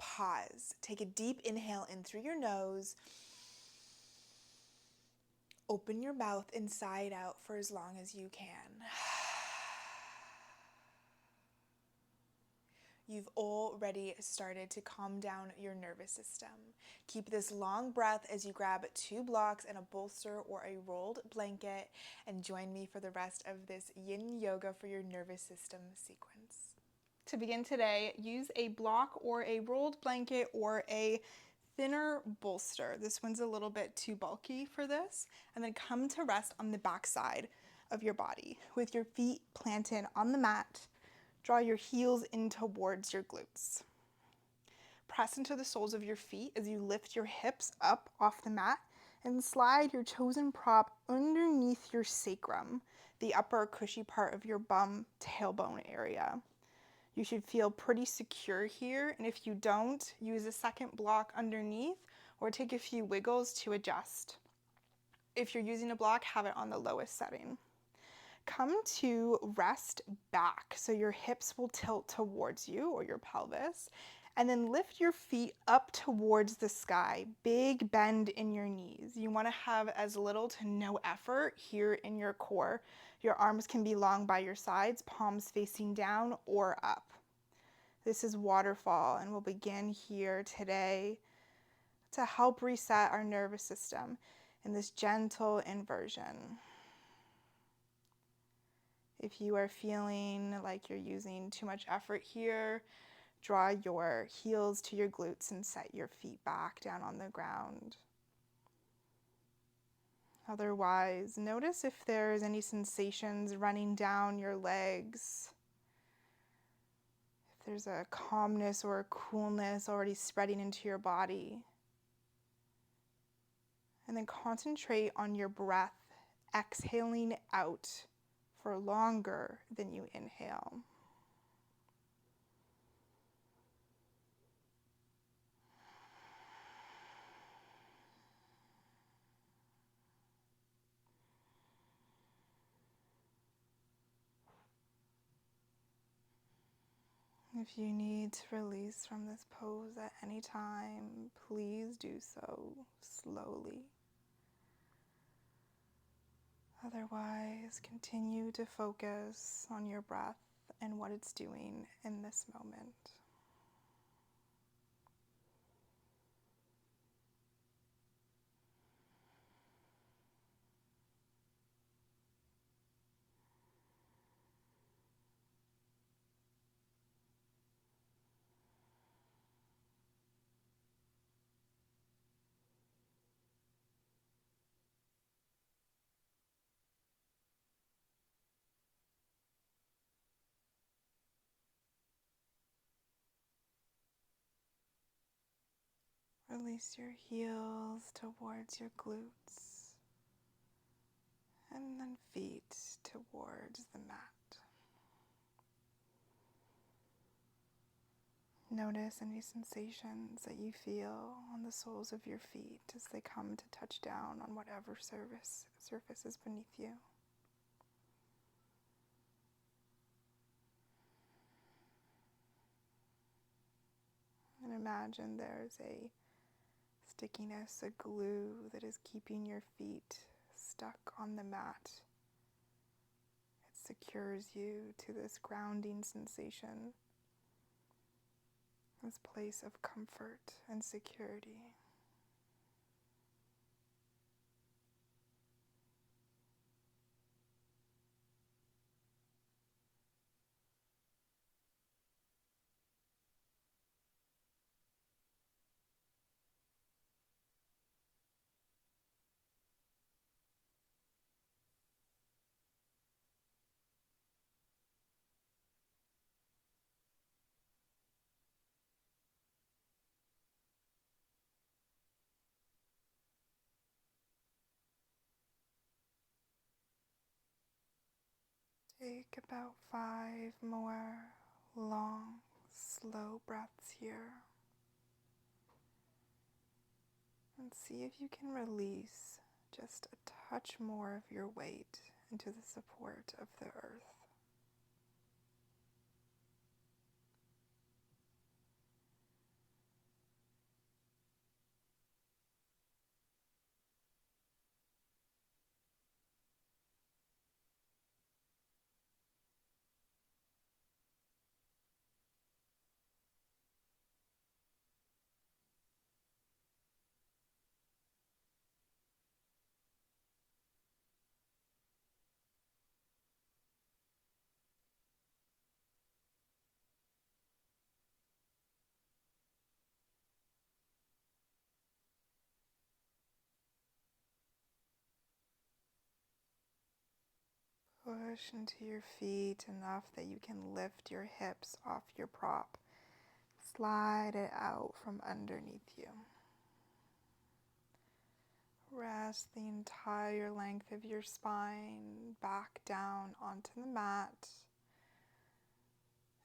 pause. Take a deep inhale in through your nose. Open your mouth inside out for as long as you can. You've already started to calm down your nervous system. Keep this long breath as you grab 2 blocks and a bolster or a rolled blanket, and join me for the rest of this yin yoga for your nervous system sequence. To begin today, use a block or a rolled blanket or a thinner bolster. This one's a little bit too bulky for this. And then come to rest on the back side of your body with your feet planted on the mat. Draw your heels in towards your glutes. Press into the soles of your feet as you lift your hips up off the mat and slide your chosen prop underneath your sacrum, the upper cushy part of your bum tailbone area. You should feel pretty secure here, and if you don't, use a second block underneath or take a few wiggles to adjust. If you're using a block, have it on the lowest setting. Come to rest back, so your hips will tilt towards you or your pelvis, and then lift your feet up towards the sky. Big bend in your knees. You want to have as little to no effort here in your core. Your arms can be long by your sides, palms facing down or up. This is waterfall, and we'll begin here today to help reset our nervous system in this gentle inversion. If you are feeling like you're using too much effort here, draw your heels to your glutes and set your feet back down on the ground. Otherwise, notice if there's any sensations running down your legs. If there's a calmness or a coolness already spreading into your body. And then concentrate on your breath, exhaling out for longer than you inhale. If you need to release from this pose at any time, please do so slowly. Otherwise, continue to focus on your breath and what it's doing in this moment. Release your heels towards your glutes and then feet towards the mat. Notice any sensations that you feel on the soles of your feet as they come to touch down on whatever surface is beneath you. And imagine there's a stickiness, a glue that is keeping your feet stuck on the mat. It secures you to this grounding sensation, this place of comfort and security. Take about 5 more long, slow breaths here. And see if you can release just a touch more of your weight into the support of the earth. Push into your feet enough that you can lift your hips off your prop. Slide it out from underneath you. Rest the entire length of your spine back down onto the mat.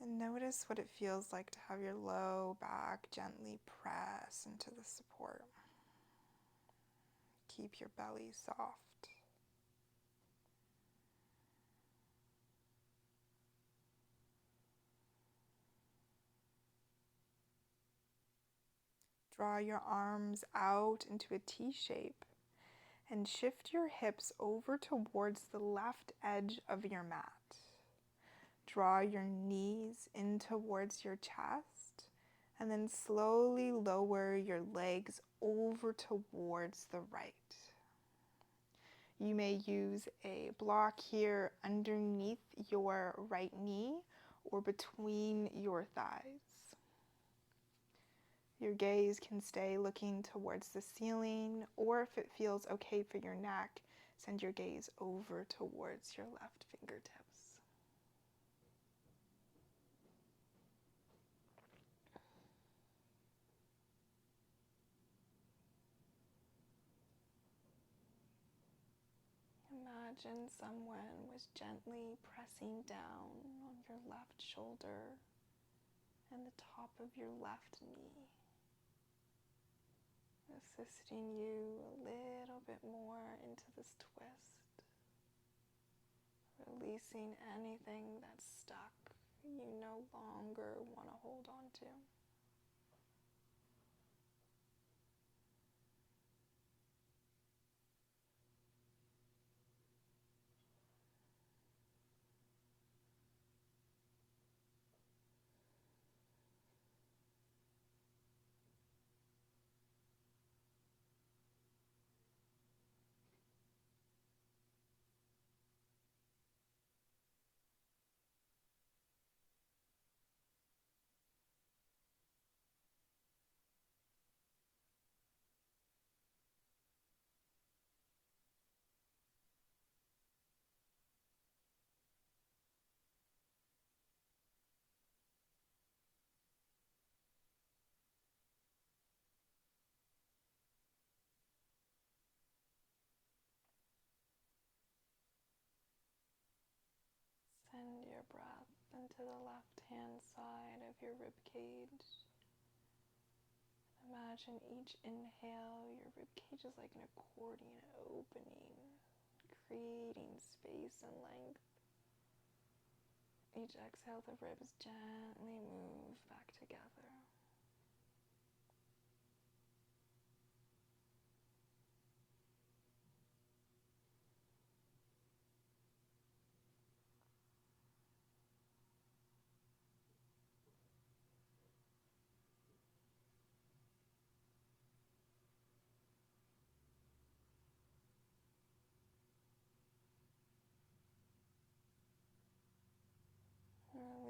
And notice what it feels like to have your low back gently press into the support. Keep your belly soft. Draw your arms out into a T shape and shift your hips over towards the left edge of your mat. Draw your knees in towards your chest and then slowly lower your legs over towards the right. You may use a block here underneath your right knee or between your thighs. Your gaze can stay looking towards the ceiling, or if it feels okay for your neck, send your gaze over towards your left fingertips. Imagine someone was gently pressing down on your left shoulder and the top of your left knee, assisting you a little bit more into this twist, releasing anything that's stuck you no longer want to hold on to. Send your breath into the left-hand side of your rib cage. Imagine each inhale, your rib cage is like an accordion opening, creating space and length. Each exhale, the ribs gently move back together.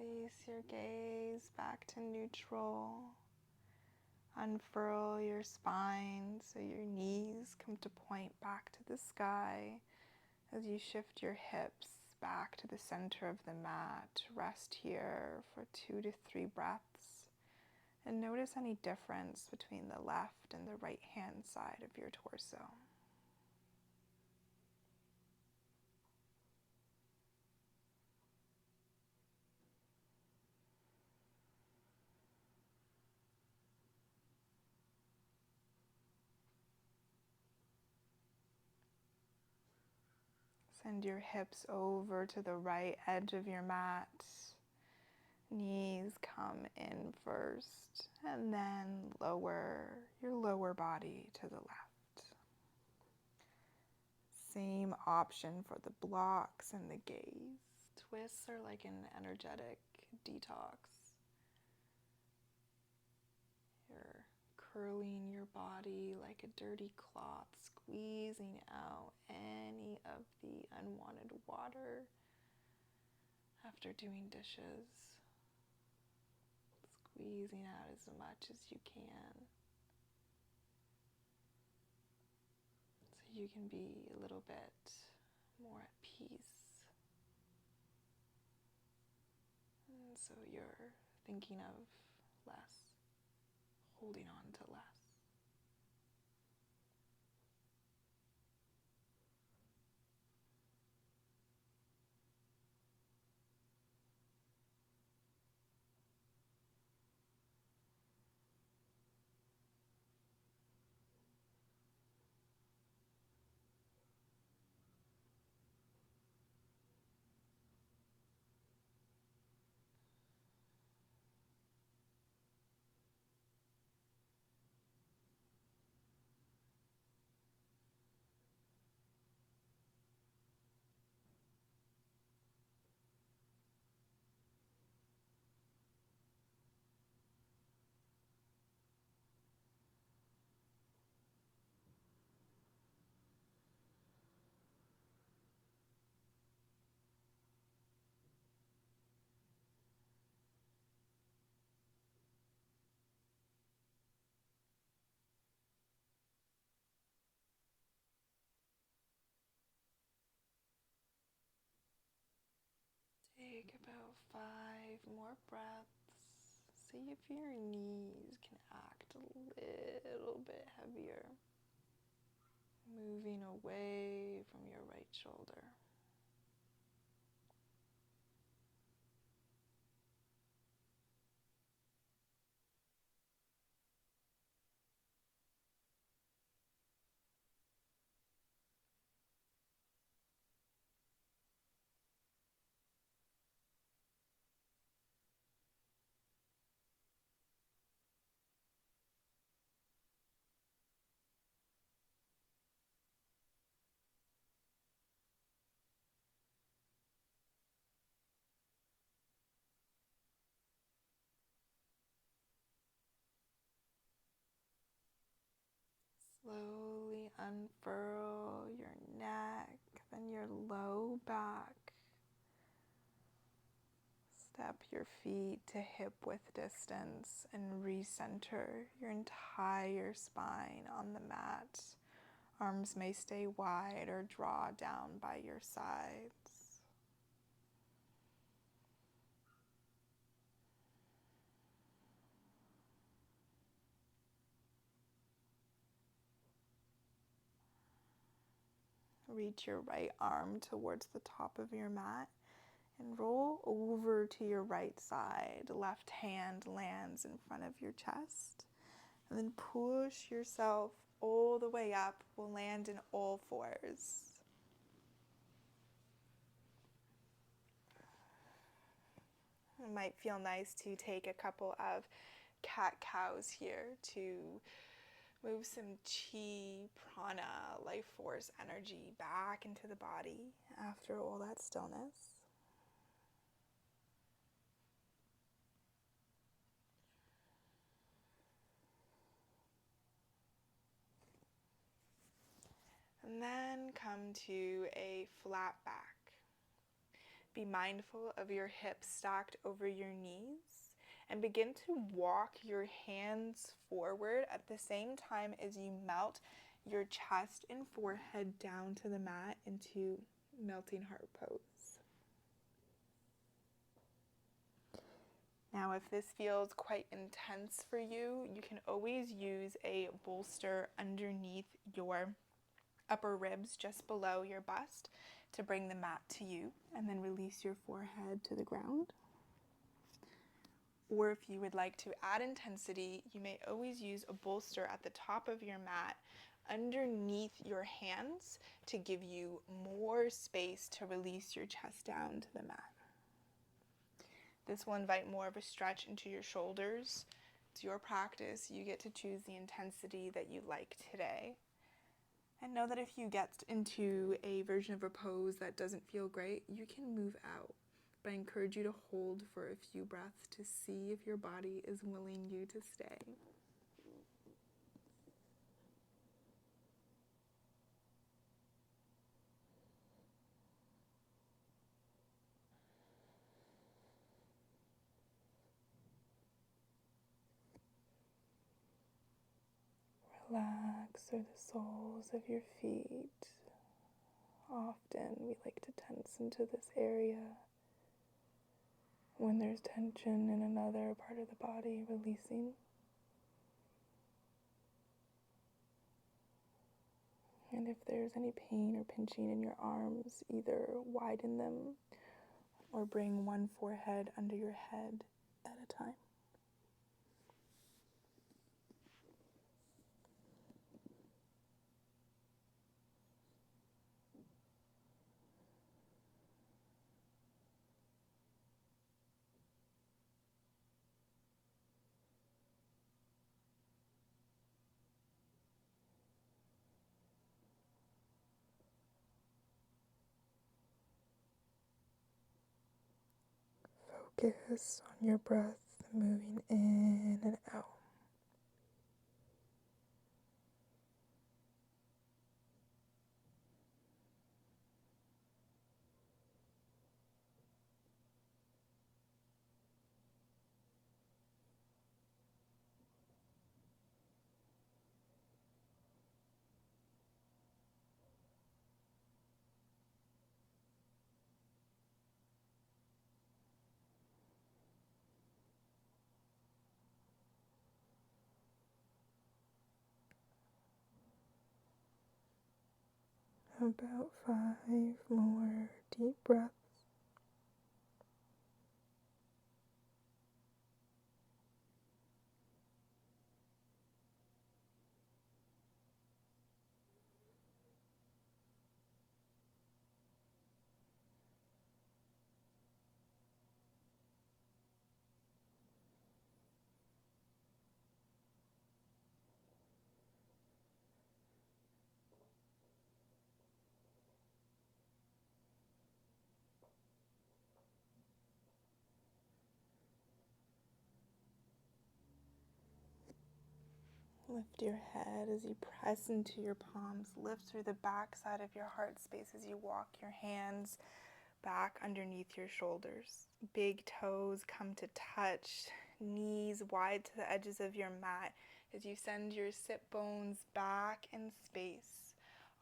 Release your gaze back to neutral. Unfurl your spine so your knees come to point back to the sky as you shift your hips back to the center of the mat. Rest here for 2 to 3 breaths and notice any difference between the left and the right hand side of your torso. Send your hips over to the right edge of your mat. Knees come in first and then lower your lower body to the left. Same option for the blocks and the gaze. Twists are like an energetic detox. You're curling your body like a dirty cloth, squeezing out any of the unwanted water after doing dishes. Squeezing out as much as you can so you can be a little bit more at peace. so you're thinking of less, holding on to less. Take about 5 more breaths. See if your knees can act a little bit heavier. Moving away from your right shoulder. Slowly unfurl your neck, then your low back. Step your feet to hip width distance and recenter your entire spine on the mat. Arms may stay wide or draw down by your sides. Reach your right arm towards the top of your mat and roll over to your right side. Left hand lands in front of your chest. And then push yourself all the way up. We'll land in all fours. It might feel nice to take a couple of cat-cows here to move some chi, prana, life force energy back into the body after all that stillness. And then come to a flat back. Be mindful of your hips stacked over your knees and begin to walk your hands forward at the same time as you melt your chest and forehead down to the mat into melting heart pose. Now, if this feels quite intense for you, you can always use a bolster underneath your upper ribs just below your bust to bring the mat to you, and then release your forehead to the ground. Or if you would like to add intensity, you may always use a bolster at the top of your mat underneath your hands to give you more space to release your chest down to the mat. This will invite more of a stretch into your shoulders. It's your practice. You get to choose the intensity that you like today. And know that if you get into a version of a pose that doesn't feel great, you can move out. But I encourage you to hold for a few breaths to see if your body is willing you to stay. Relax through the soles of your feet. Often we like to tense into this area. When there's tension in another part of the body, releasing. And if there's any pain or pinching in your arms, either widen them or bring one forehead under your head at a time. Focus on your breath moving in and out. About 5 more deep breaths. Lift your head as you press into your palms. Lift through the back side of your heart space as you walk your hands back underneath your shoulders. Big toes come to touch, knees wide to the edges of your mat as you send your sit bones back in space.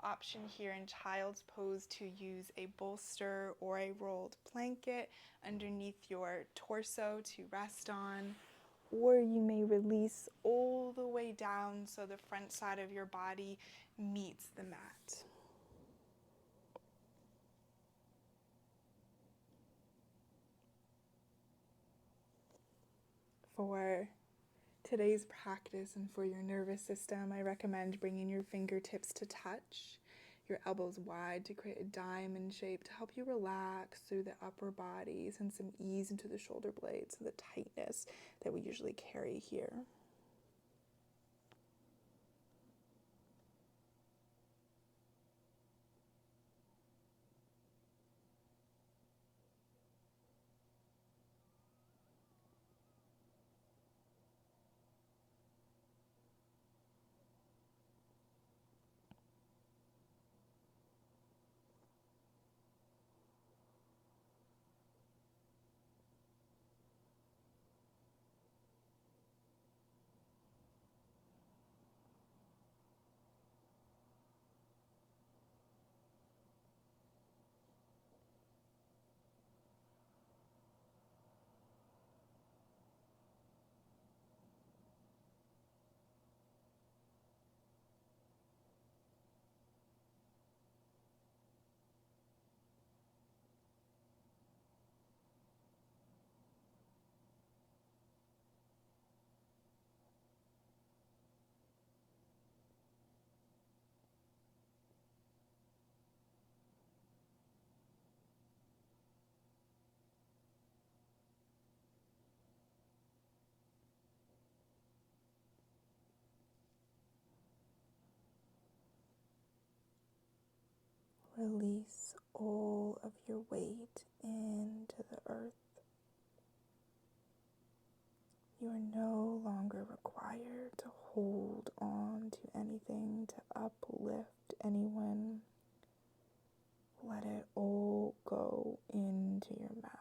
Option here in child's pose to use a bolster or a rolled blanket underneath your torso to rest on. Or you may release all the way down so the front side of your body meets the mat. For today's practice and for your nervous system, I recommend bringing your fingertips to touch, your elbows wide to create a diamond shape to help you relax through the upper body, send some ease into the shoulder blades and the tightness that we usually carry here. Release all of your weight into the earth. You are no longer required to hold on to anything to uplift anyone. Let it all go into your mat.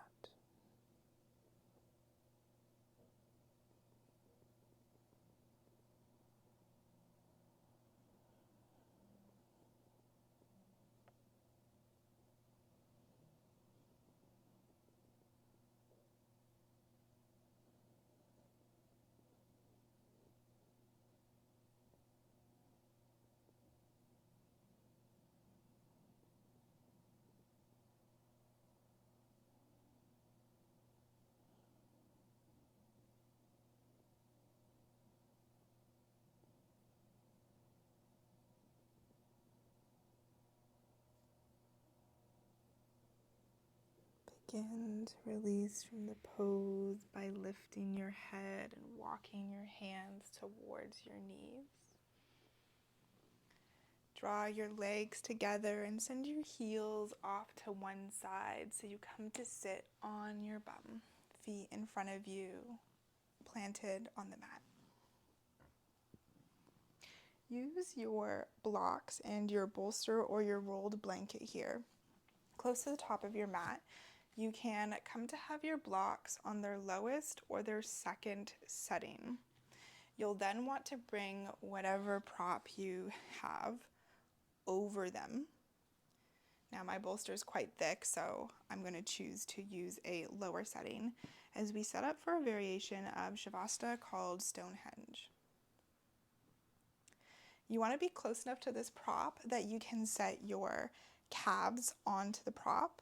Begin to release from the pose by lifting your head and walking your hands towards your knees. Draw your legs together and send your heels off to one side so you come to sit on your bum, feet in front of you, planted on the mat. Use your blocks and your bolster or your rolled blanket here. Close to the top of your mat, you can come to have your blocks on their lowest or their second setting. You'll then want to bring whatever prop you have over them. Now my bolster is quite thick, so I'm going to choose to use a lower setting as we set up for a variation of Shavasana called Stonehenge. You want to be close enough to this prop that you can set your calves onto the prop,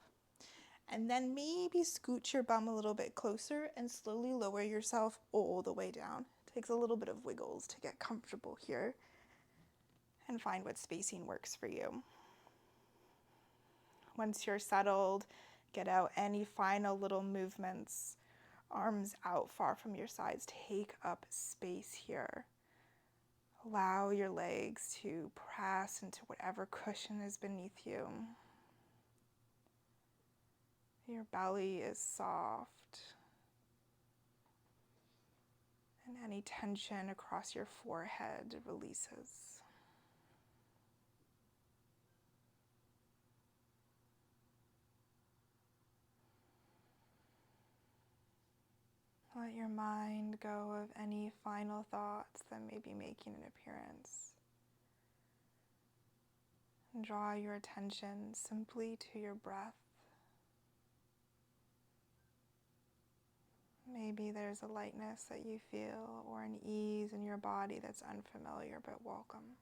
and then maybe scoot your bum a little bit closer and slowly lower yourself all the way down. It takes a little bit of wiggles to get comfortable here and find what spacing works for you. Once you're settled, get out any final little movements, arms out far from your sides. Take up space here. Allow your legs to press into whatever cushion is beneath you. Your belly is soft, and any tension across your forehead releases. Let your mind go of any final thoughts that may be making an appearance. And draw your attention simply to your breath. Maybe there's a lightness that you feel or an ease in your body that's unfamiliar but welcome.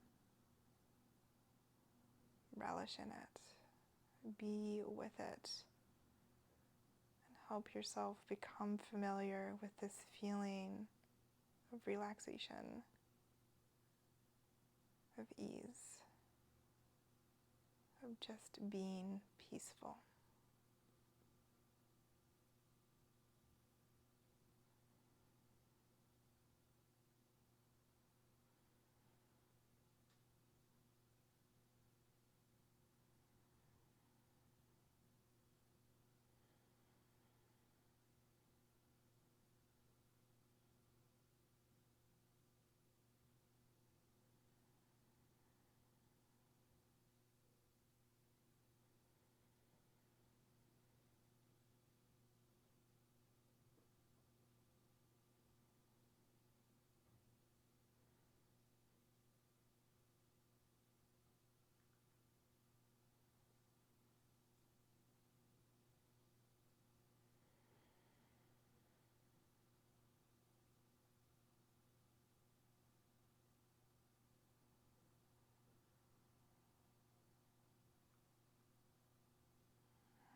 Relish in it. Be with it. And help yourself become familiar with this feeling of relaxation, of ease, of just being peaceful.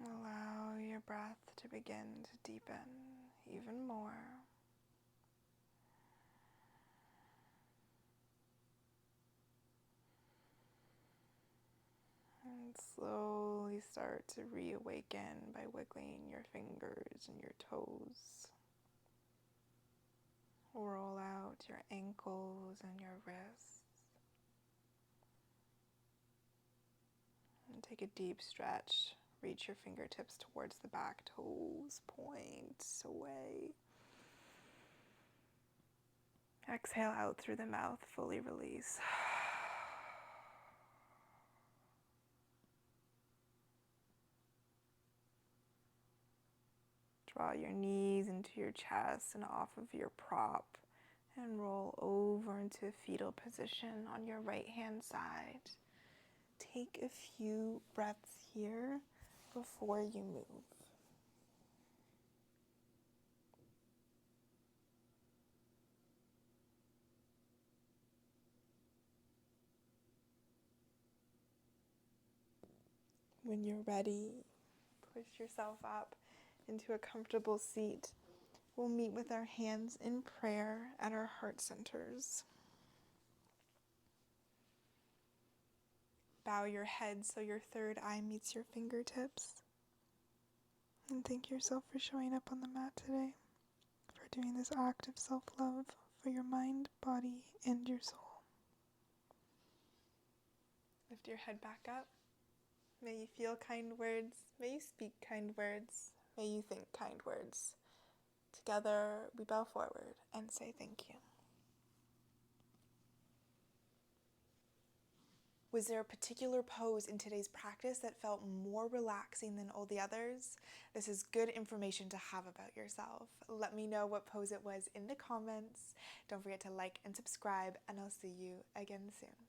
Allow your breath to begin to deepen even more. And slowly start to reawaken by wiggling your fingers and your toes. Roll out your ankles and your wrists. And take a deep stretch. Reach your fingertips towards the back, toes point away. Exhale out through the mouth, fully release. Draw your knees into your chest and off of your prop and roll over into a fetal position on your right hand side. Take a few breaths here before you move. When you're ready, push yourself up into a comfortable seat. We'll meet with our hands in prayer at our heart centers. Bow your head so your third eye meets your fingertips. And thank yourself for showing up on the mat today, for doing this act of self-love for your mind, body, and your soul. Lift your head back up. May you feel kind words. May you speak kind words. May you think kind words. Together, we bow forward and say thank you. Was there a particular pose in today's practice that felt more relaxing than all the others? This is good information to have about yourself. Let me know what pose it was in the comments. Don't forget to like and subscribe, and I'll see you again soon.